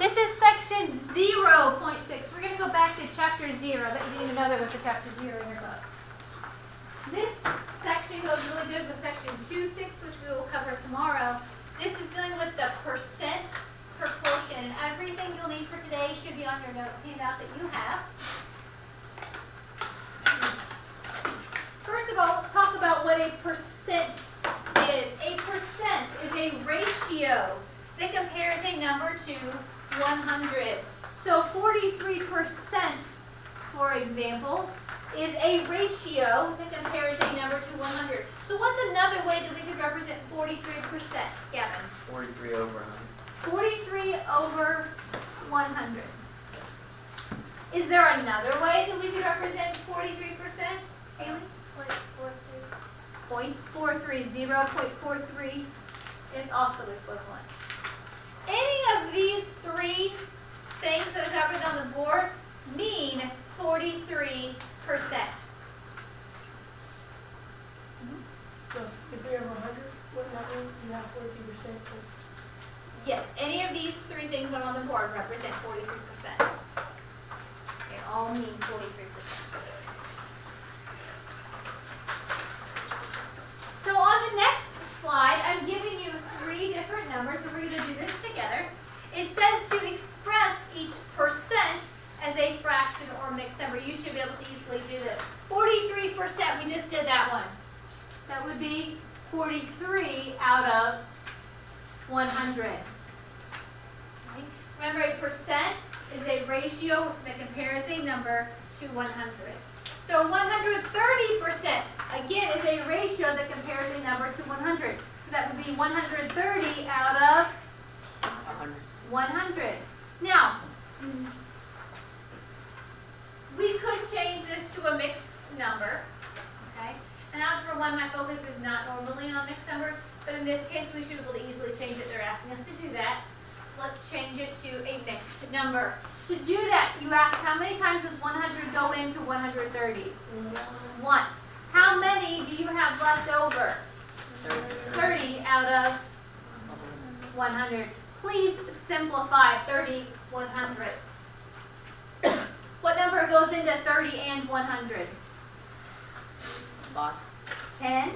This is section 0.6. We're going to go back to chapter 0. But you didn't even know there was a chapter 0 in your book. This section goes really good with section 2.6, which we will cover tomorrow. This is dealing with the percent proportion. And everything you'll need for today should be on your notes handout that you have. First of all, let's talk about what a percent is. A percent is a ratio that compares a number to 100. So 43%, for example, is a ratio that compares a number to 100. So what's another way that we could represent 43%, Gavin? 43 over 100. 43 over 100. Is there another way that we could represent 43%, Haley? 0.43. 0.43 is also equivalent. Any of these three things that are covered on the board mean 43%. So if we have 100, what that mean? You have 14%. Yes, any of these three things that are on the board represent 43%. They all mean 43%. So on the next slide, I'm giving you three different numbers, so we're going to do this together. It says to express each percent as a fraction or mixed number. You should be able to easily do this. 43%, we just did that one. That would be 43 out of 100. Okay. Remember, a percent is a ratio that compares a number to 100. So 130%, again, is a ratio that compares a number to 100. So that would be 130 out of 100. Now, we could change this to a mixed number. Okay? And Algebra 1, my focus is not normally on mixed numbers, but in this case, we should be able to easily change it. They're asking us to do that. So let's change it to a mixed number. To do that, you ask, how many times does 100 go into 130? Once. How many do you have left over? 30 out of 100. Please simplify 30 100ths. What number goes into 30 and 100? 10.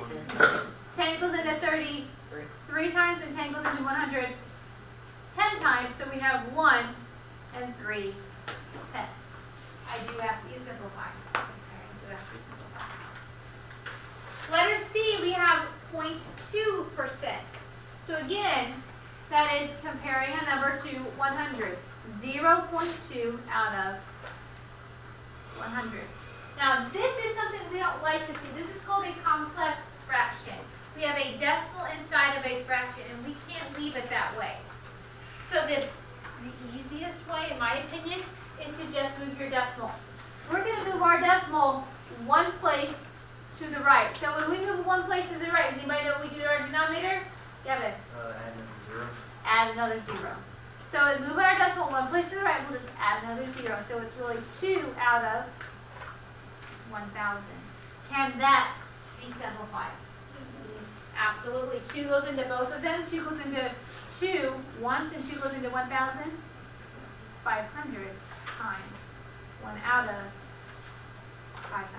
10 goes into 30 3 times, and 10 goes into 100 10 times, so we have 1 and 3 tenths. I do ask that you simplify. Letter C, we have 0.2%. So again, that is comparing a number to 100. 0.2 out of 100. Now, this is something we don't like to see. This is called a complex fraction. We have a decimal inside of a fraction, and we can't leave it that way. So the easiest way, in my opinion, is to just move your decimal. We're going to move our decimal one place to the right. So when we move one place to the right, does anybody know what we do to our denominator? Gavin? Add another 0. Add another 0. So moving our decimal one place to the right, we'll just add another 0. So it's really 2 out of 1,000. Can that be simplified? Absolutely. 2 goes into both of them. 2 goes into 2 once, and 2 goes into 1,000 500 times 1 out of 500.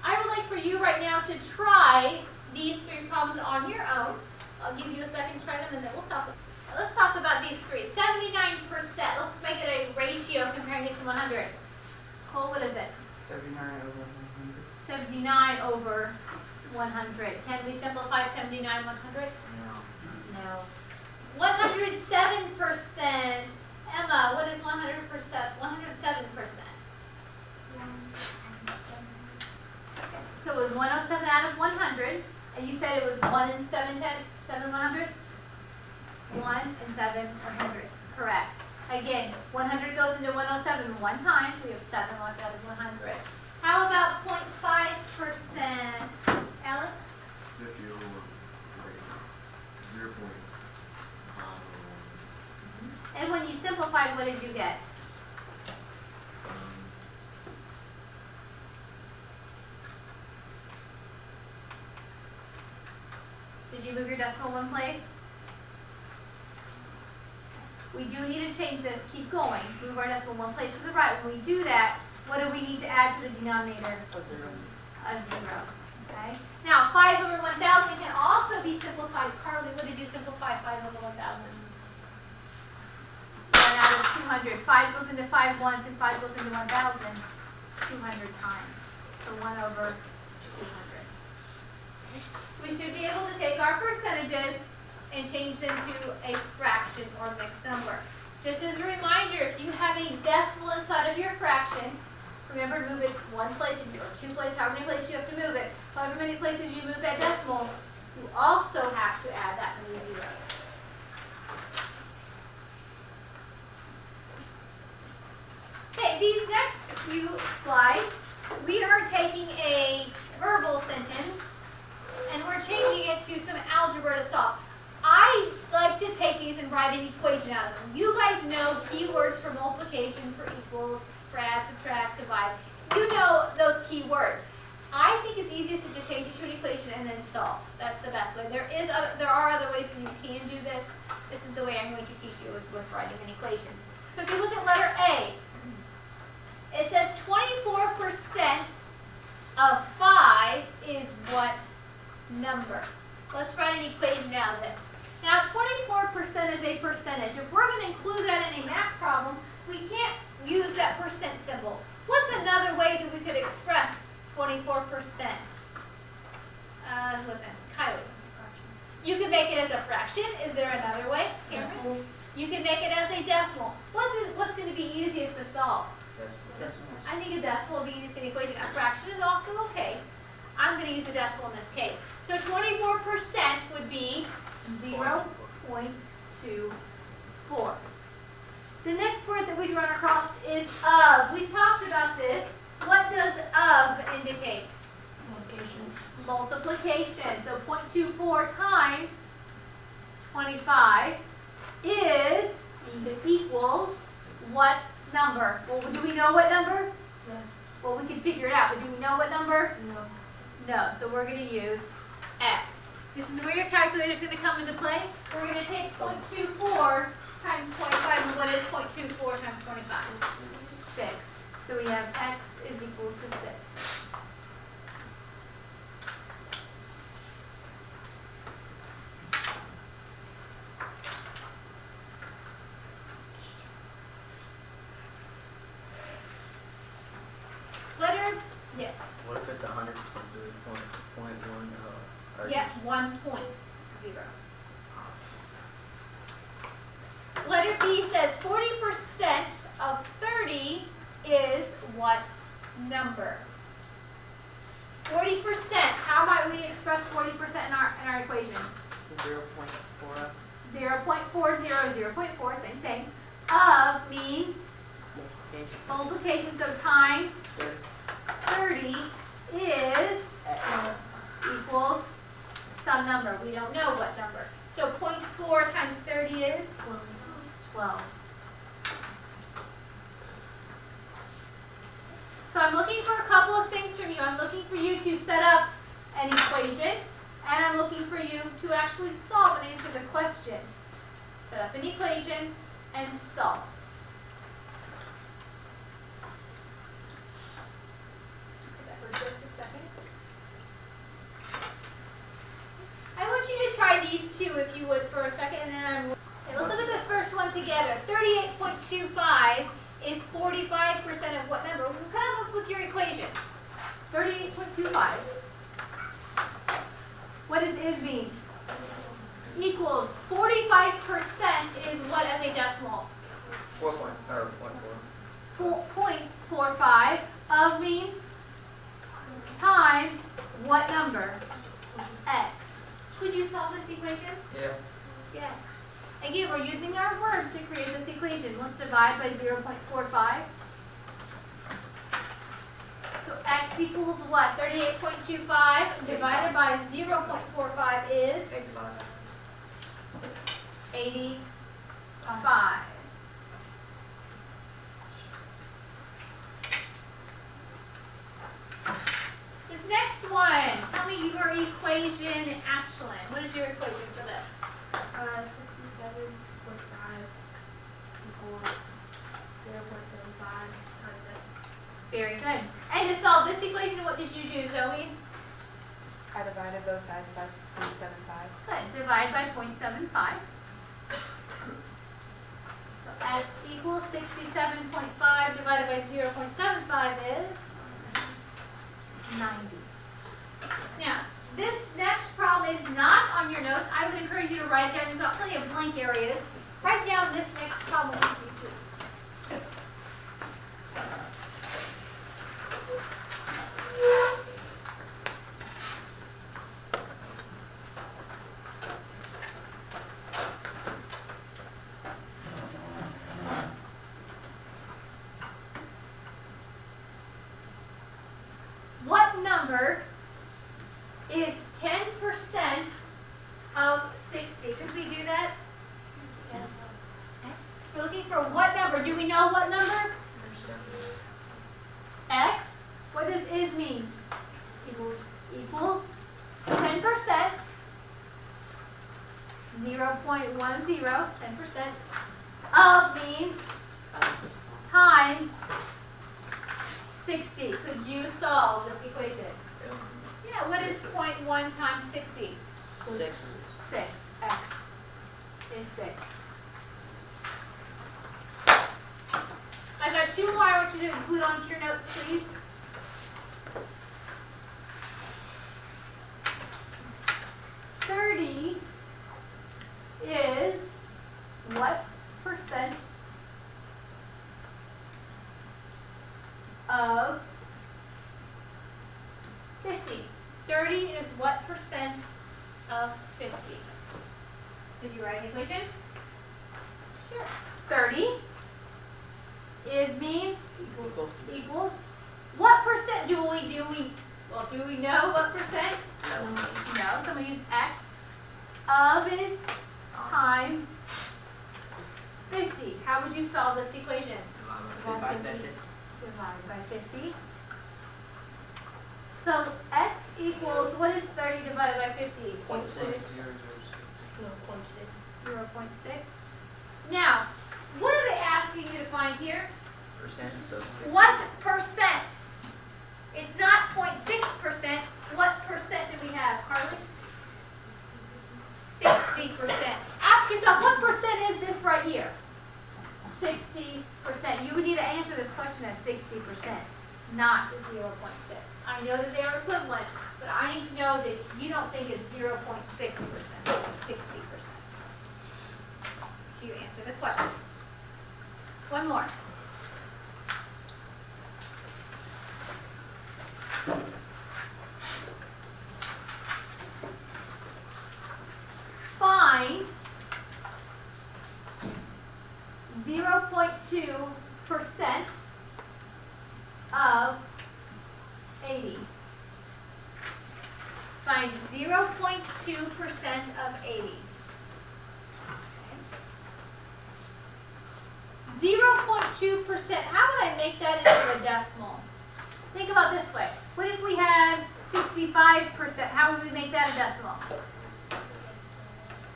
I would like for you right now to try these three problems on your own. I'll give you a second to try them, and then we'll talk. Let's talk about these three. 79%. Let's make it a ratio comparing it to 100. Cole, what is it? 79 over 100. 79 over 100. Can we simplify 79 100ths? No. 107%. Emma, what is 100%? 107%. So it was 107 out of 100. And you said it was 1 and 7 100ths? 1 and 7 100ths. Correct. Again, 100 goes into 107 one time. We have 7 left out of 100. How about 0.5%? Alex? 50 over 0.5. And when you simplified, what did you get? Did you move your decimal one place? We do need to change this, keep going, move our decimal one place to the right. When we do that, what do we need to add to the denominator? A 0. A 0, okay? Now, 5 over 1,000 can also be simplified. Carly, what did you simplify 5 over 1,000? 1 out of 200. 5 goes into 5 once and 5 goes into 1,000 200 times. So 1 over 200. We should be able to take our percentages and change them to a fraction or mixed number. Just as a reminder, if you have a decimal inside of your fraction, remember to move it one place or two places, however many places you have to move it. However many places you move that decimal, you also have to add that many zeros. Okay, these next few slides, we are taking a verbal sentence and we're changing it to some algebra to solve. I like to take these and write an equation out of them. You guys know keywords for multiplication, for equals, for add, subtract, divide. You know those keywords. I think it's easiest to just change it to an equation and then solve. That's the best way. There are other ways you can do this. This is the way I'm going to teach you, is with writing an equation. So if you look at letter A, it says 24% of 5 is what number? Let's write an equation out of this. Now, 24% is a percentage. If we're going to include that in a math problem, we can't use that percent symbol. What's another way that we could express 24%? What's that? Kylie. You can make it as a fraction. Is there another way? Decimal. You can make it as a decimal. What's going to be easiest to solve? Decimal. I think a decimal would be easiest in the equation. A fraction is also okay. I'm going to use a decimal in this case. So 24% would be 0.24. The next word that we run across is of. We talked about this. What does of indicate? Multiplication. Multiplication. So 0.24 times 25 equals what number? Well, do we know what number? Yes. Well, we can figure it out, but do we know what number? No. No, so we're going to use x. This is where your calculator is going to come into play. We're going to take 0.24 times 25, and what is 0.24 times 25? 6. So we have x is equal to 6. Letter, yes. What if it's 100% do it point 1? Yeah, 1.0. Letter B says 40% of 30 is what number? 40%. How might we express 40% in our equation? 0.4. 0.40, 0.4, same thing. Of means multiplication, so times 30 is equals some number. We don't know what number. So 0.4 times 30 is 12. So I'm looking for a couple of things from you. I'm looking for you to set up an equation, and I'm looking for you to actually solve and answer the question. Set up an equation and solve. Just get that for just a second. I want you to try these two, if you would, for a second, and then okay, let's look at this first one together. 38.25 is 45% of what number? We'll come up with your equation. 38.25. What does is mean? Equals 45% is what as a decimal? 0.45 of means times what number? X. Could you solve this equation? Yeah. Yes. Again, we're using our words to create this equation. Let's divide by 0.45. So x equals what? 38.25 divided by 0.45 is 85. This next next one. Tell me your equation, Ashlyn. What is your equation for this? 67.5 equals 0.75 times x. Very good. And to solve this equation, what did you do, Zoe? I divided both sides by 0.75. Good. Divide by 0.75. So x equals 67.5 divided by 0.75 is 90. Now, this next problem is not on your notes. I would encourage you to write it down. You've got plenty of blank areas. Write down this next problem with me, please. What number is 10% of 60? Could we do that? Yeah. We're looking for what number? Do we know what number? Percent. X. What does is mean? Equals 10%. 0.10. 10%. Of means times 60. Could you solve this equation? Yeah, what is 0.1 times 60? 6. 6. X is 6. I've got two more I want you to include onto your notes, please. $30 is what percent of 50? 30 is what percent of 50? Did you write an equation? Sure. 30 is means equals what percent do we know what percent? No. So we use x of is times 50. How would you solve this equation? Divide by 50. So x equals, what is 30 divided by 50? 0.6. 0.6. Now, what are they asking you to find here? Percent. So What percent? It's not 0.6%. What percent do we have, Carlos? 60%. Ask yourself, what percent is this right here? 60%. You would need to answer this question as 60%, not 0.6. I know that they are equivalent, but I need to know that you don't think it's 0.6%, it's 60%. So you answer the question. One more. Find 0.2% of 80. Find 0.2% of 80. 0.2%, how would I make that into a decimal? Think about this way. What if we had 65%? How would we make that a decimal?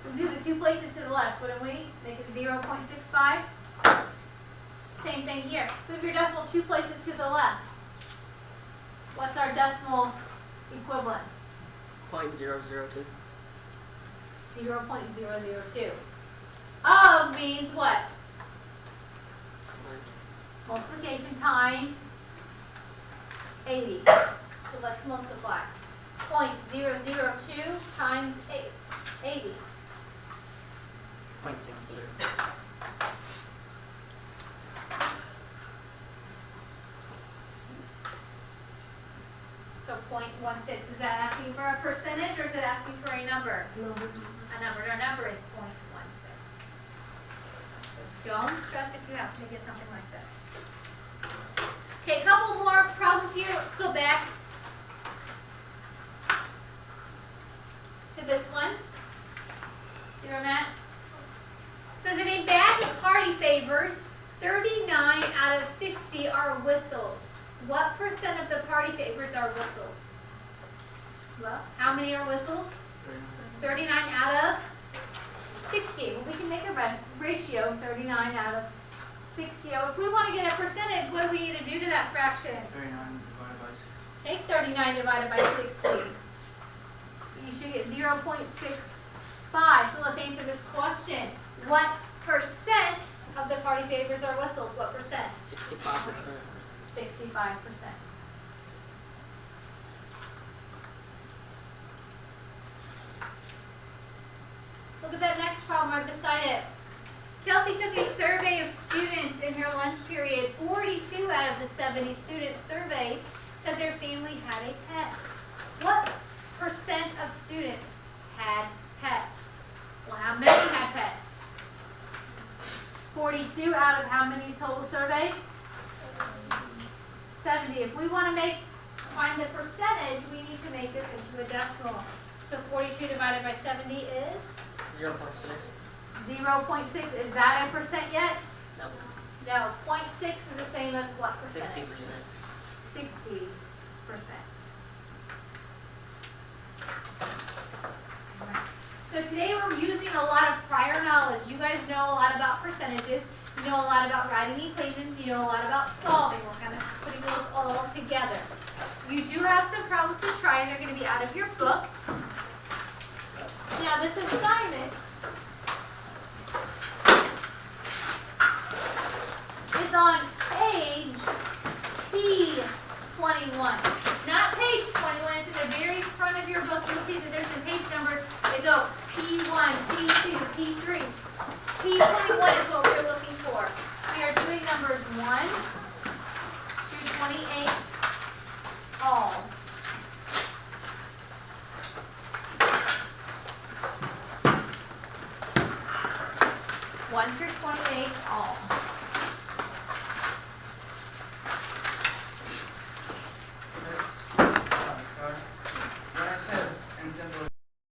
We move it two places to the left, wouldn't we? Make it 0.65. Same thing here. Move your decimal two places to the left. What's our decimal equivalent? 0.002. 0.002. Of means what? Multiplication times 80. So let's multiply. 0.002 times 80. 0.62. So 0.16. Is that asking for a percentage or is it asking for a number? A number. Our number is 0.16. So don't stress if you have to get something like this. Okay, a couple more problems here. Let's go back to this one. See where I'm at? It says that a bag of party favors, 39 out of 60 are whistles. What percent of the party favors are whistles? Well, how many are whistles? 39 out of 60. Well, we can make a ratio, 39 out of 60. If we want to get a percentage, what do we need to do to that fraction? 39 divided by 6. Take 39 divided by 60. You should get 0.65. So let's answer this question. What percent of the party favors are whistles? What percent? 65%. 65%. Look at that next problem right beside it. Kelsey took a survey of students in her lunch period. 42 out of the 70 students surveyed said their family had a pet. What percent of students had pets? Well, how many had pets? 42 out of how many total surveyed? 70. If we want to find the percentage, we need to make this into a decimal. So 42 divided by 70 is? 0.6. 0.6. Is that a percent yet? No. No. 0.6 is the same as what percentage? 60%. 60%. So today we're using a lot of prior knowledge. You guys know a lot about percentages. You know a lot about writing equations. You know a lot about solving. We're kind of putting those all together. You do have some problems to try, and they're going to be out of your book. Now this assignment is on page P21. It's not page 21, it's in the very front of your book. You'll see that there's some page numbers that go P1, P2, P3. P21 is what we're looking for. We are doing numbers 1 through 28 all. 1 through 28 all.